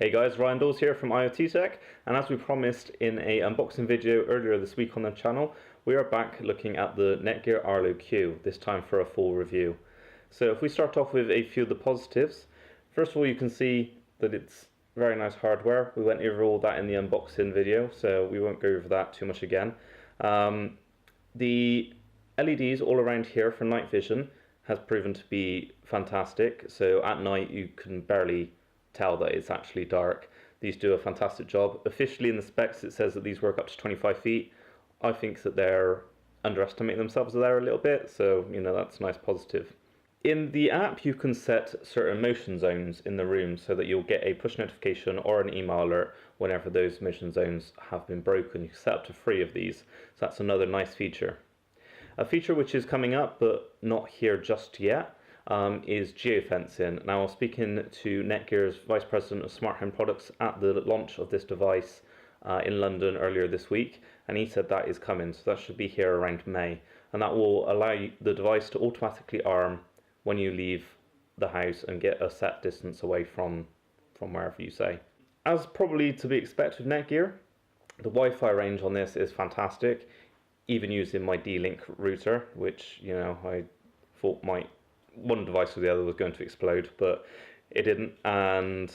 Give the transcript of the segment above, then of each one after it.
Hey guys, Ryan Dawes here from IoT Tech, and as we promised in a unboxing video earlier this week on the channel, we are back looking at the NETGEAR Arlo Q, this time for a full review. So if we start off with a few of the positives, first of all you can see that it's very nice hardware. We went over all that in the unboxing video, so we won't go over that too much again. The LEDs all around here for night vision has proven to be fantastic, so at night you can barely tell that it's actually dark. These do a fantastic job. Officially in the specs it says that these work up to 25 feet. I think that they're underestimating themselves there a little bit, so you know, that's a nice positive. In the app you can set certain motion zones in the room so that you'll get a push notification or an email alert whenever those motion zones have been broken. You can set up to 3 of these, so that's another nice feature. A feature which is coming up but not here just yet is geofencing. Now I was speaking to NETGEAR's Vice President of Smart Home Products at the launch of this device in London earlier this week, and he said that is coming, so that should be here around May, and that will allow the device to automatically arm when you leave the house and get a set distance away from wherever you say. As probably to be expected with NETGEAR, the Wi-Fi range on this is fantastic, even using my D-Link router, which, you know, I thought one device or the other was going to explode, but it didn't, and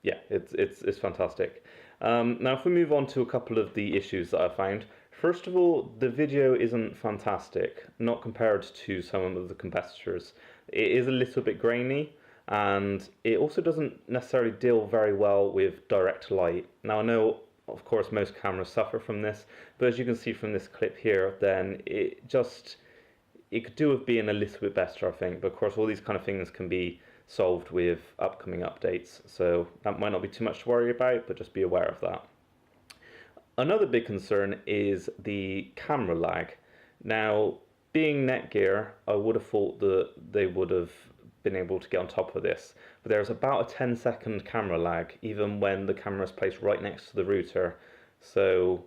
yeah, it's fantastic. Now if we move on to a couple of the issues that I found. First of all, the video isn't fantastic, not compared to some of the competitors. It is a little bit grainy, and it also doesn't necessarily deal very well with direct light. Now I know, of course, most cameras suffer from this, but as you can see from this clip here, then it could do with being a little bit better, I think. But of course, all these kind of things can be solved with upcoming updates, so that might not be too much to worry about, but just be aware of that. Another big concern is the camera lag. Now, being NETGEAR, I would have thought that they would have been able to get on top of this, but there's about a 10-second camera lag even when the camera is placed right next to the router, so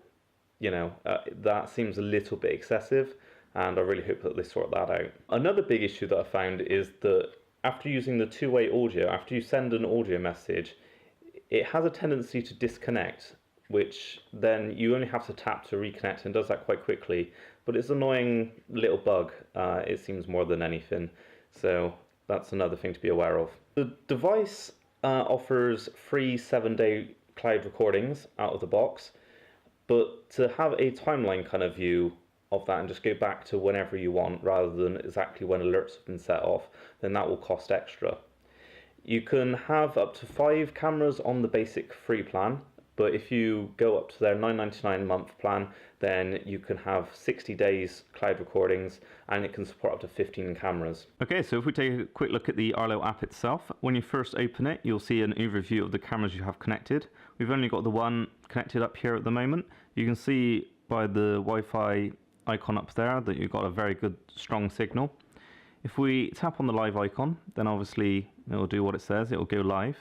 you know, that seems a little bit excessive, and I really hope that they sort that out. Another big issue that I found is that after using the two-way audio, after you send an audio message, it has a tendency to disconnect, which then you only have to tap to reconnect, and does that quite quickly. But it's an annoying little bug, it seems, more than anything. So that's another thing to be aware of. The device offers free 7-day cloud recordings out of the box, but to have a timeline kind of view of that and just go back to whenever you want rather than exactly when alerts have been set off, then that will cost extra. You can have up to 5 cameras on the basic free plan, but if you go up to their $9.99 month plan, then you can have 60 days cloud recordings, and it can support up to 15 cameras. Okay, so if we take a quick look at the Arlo app itself, when you first open it, you'll see an overview of the cameras you have connected. We've only got the one connected up here at the moment. You can see by the Wi-Fi icon up there that you've got a very good strong signal. If we tap on the live icon, then obviously it will do what it says, it will go live.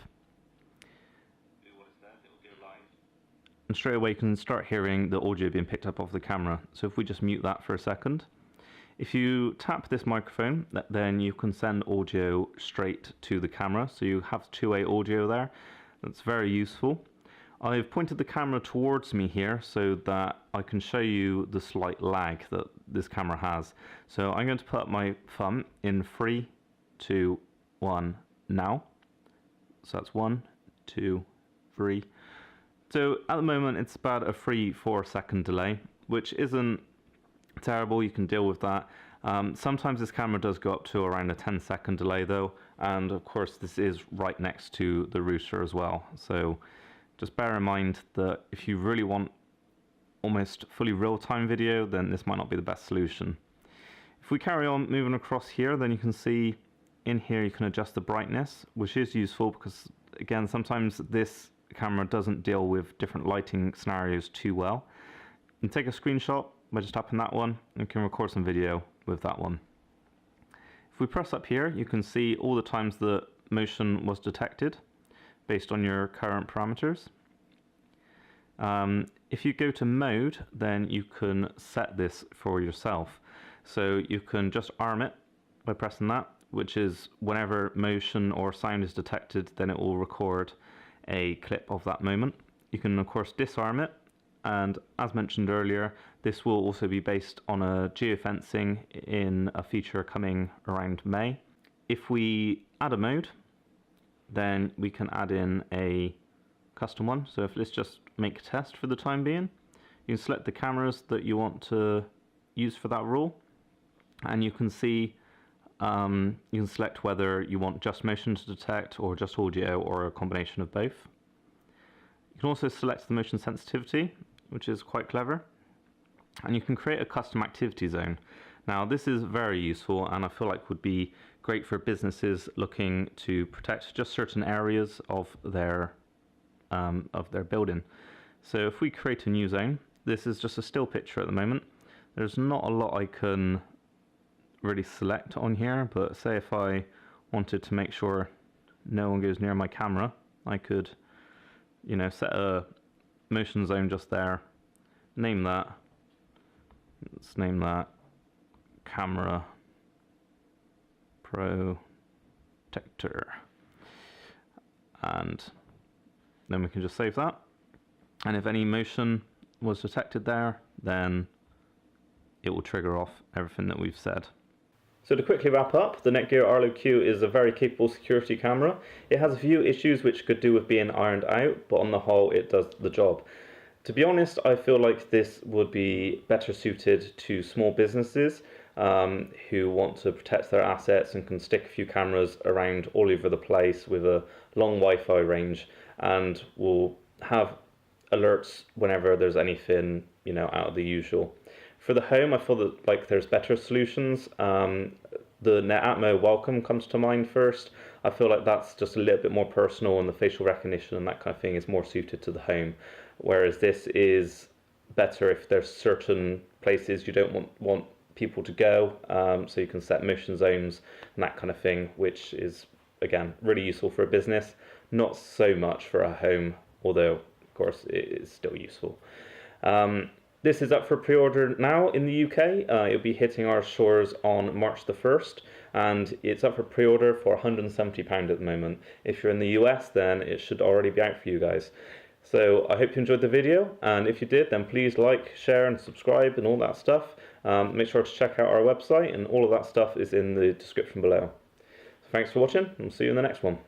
And straight away you can start hearing the audio being picked up off the camera. So if we just mute that for a second, if you tap this microphone, then you can send audio straight to the camera, so you have two-way audio there. That's very useful. I've pointed the camera towards me here so that I can show you the slight lag that this camera has. So I'm going to put up my thumb in 3, 2, 1 now. So that's 1, 2, 3. So at the moment it's about a 3-4 second delay, which isn't terrible, you can deal with that. Sometimes this camera does go up to around a 10-second delay though, and of course this is right next to the router as well. So just bear in mind that if you really want almost fully real-time video, then this might not be the best solution. If we carry on moving across here, then you can see in here you can adjust the brightness, which is useful because, again, sometimes this camera doesn't deal with different lighting scenarios too well. You can take a screenshot by just tapping that one, and you can record some video with that one. If we press up here, you can see all the times that motion was detected based on your current parameters. If you go to mode, then you can set this for yourself. So you can just arm it by pressing that, which is whenever motion or sound is detected, then it will record a clip of that moment. You can of course disarm it, and as mentioned earlier, this will also be based on a geofencing in a feature coming around May. If we add a mode, then we can add in a custom one. So if let's just make test for the time being, you can select the cameras that you want to use for that rule, and you can see you can select whether you want just motion to detect or just audio or a combination of both. You can also select the motion sensitivity, which is quite clever, and you can create a custom activity zone. Now this is very useful, and I feel like would be great for businesses looking to protect just certain areas of their building. So if we create a new zone, this is just a still picture at the moment. There's not a lot I can really select on here, but say if I wanted to make sure no one goes near my camera, I could, you know, set a motion zone just there, name that, let's name that camera protector, and then we can just save that, and if any motion was detected there, then it will trigger off everything that we've said. So to quickly wrap up, the NETGEAR Arlo Q is a very capable security camera. It has a few issues which could do with being ironed out, but on the whole it does the job. To be honest, I feel like this would be better suited to small businesses who want to protect their assets and can stick a few cameras around all over the place with a long Wi-Fi range, and will have alerts whenever there's anything, you know, out of the usual. For the home, I feel that like there's better solutions. The NetAtmo Welcome comes to mind first. I feel like that's just a little bit more personal, and the facial recognition and that kind of thing is more suited to the home. Whereas this is better if there's certain places you don't want people to go, so you can set motion zones and that kind of thing, which is again really useful for a business, not so much for a home, although of course it is still useful. This is up for pre-order now in the UK. It'll be hitting our stores on March the 1st, and it's up for pre-order for £170 at the moment. If you're in the US, then it should already be out for you guys. So I hope you enjoyed the video, and if you did, then please like, share and subscribe and all that stuff. Make sure to check out our website, and all of that stuff is in the description below. So thanks for watching, and we'll see you in the next one.